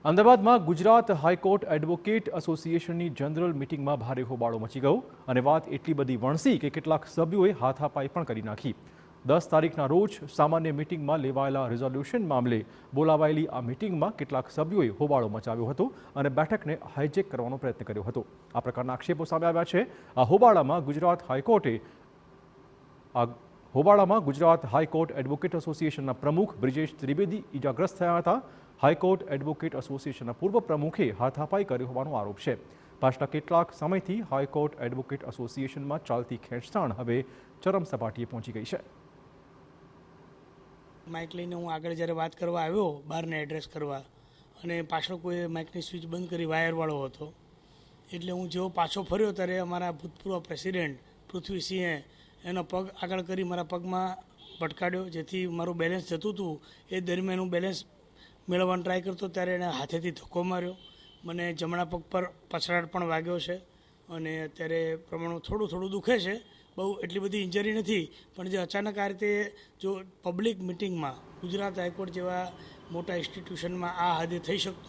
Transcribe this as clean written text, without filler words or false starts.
અમદાવાદમાં Gujarat high court advocate એસોસિએશનની general મિટિંગમાં ભારે હોબાળો મચી ગયો અને વાત એટલી બધી વણસી કે કેટલાક સભ્યોએ હાથાપાઈ પણ કરી નાખી। 10 તારીખના રોજ સામાન્ય મિટિંગમાં લેવાયેલા રિઝોલ્યુશન મામલે બોલાવાયેલી આ મિટિંગમાં કેટલાક સભ્યોએ હોબાળો મચાવ્યો હતો અને બેઠકને હાઇજેક કરવાનો પ્રયત્ન કર્યો હતો। આ પ્રકારના આક્ષેપો સામે આવ્યા છે। આ હોબાળામાં ગુજરાત હાઈકોર્ટ એડવોકેટ એસોસિએશનના પ્રમુખ બ્રિજેશ ત્રિવેદી ઇજાગ્રસ્ત થયા હતા। હાઈકોર્ટ એડવોકેટ એસોસિએશનના પૂર્વ પ્રમુખે હાથાપાઈ કર્યો હોવાનો આરોપ છે। પાછલા કેટલાક સમયથી હાઈકોર્ટ એડવોકેટ એસોસિએશનમાં ચાલતી ખેંચતાણ હવે ચરમ સપાટીએ પહોંચી ગઈ છે। માઇક લઈને હું આગળ જ્યારે વાત કરવા આવ્યો બહારને એડ્રેસ કરવા અને પાછળ કોઈ માઇકની સ્વિચ બંધ કરી વાયરવાળો હતો, એટલે હું જેવો પાછો ફર્યો ત્યારે અમારા ભૂતપૂર્વ પ્રેસિડેન્ટ પૃથ્વીસિંહે એનો પગ આગળ કરી મારા પગમાં ભટકાડ્યો, જેથી મારું બેલેન્સ જતું હતું। એ દરમિયાન હું બેલેન્સ મેળવવાનો ટ્રાય કરતો ત્યારે એણે હાથેથી ધક્કો માર્યો। મને જમણા પગ પર પછડાટ પણ વાગ્યો છે અને અત્યારે પ્રમાણમાં થોડું દુખે છે, બહુ એટલી બધી ઇન્જરી નથી, પણ જે અચાનક આ રીતે જો પબ્લિક મિટિંગમાં ગુજરાત હાઈકોર્ટ જેવા મોટા ઇન્સ્ટિટ્યુશનમાં આ હદે થઈ શકતું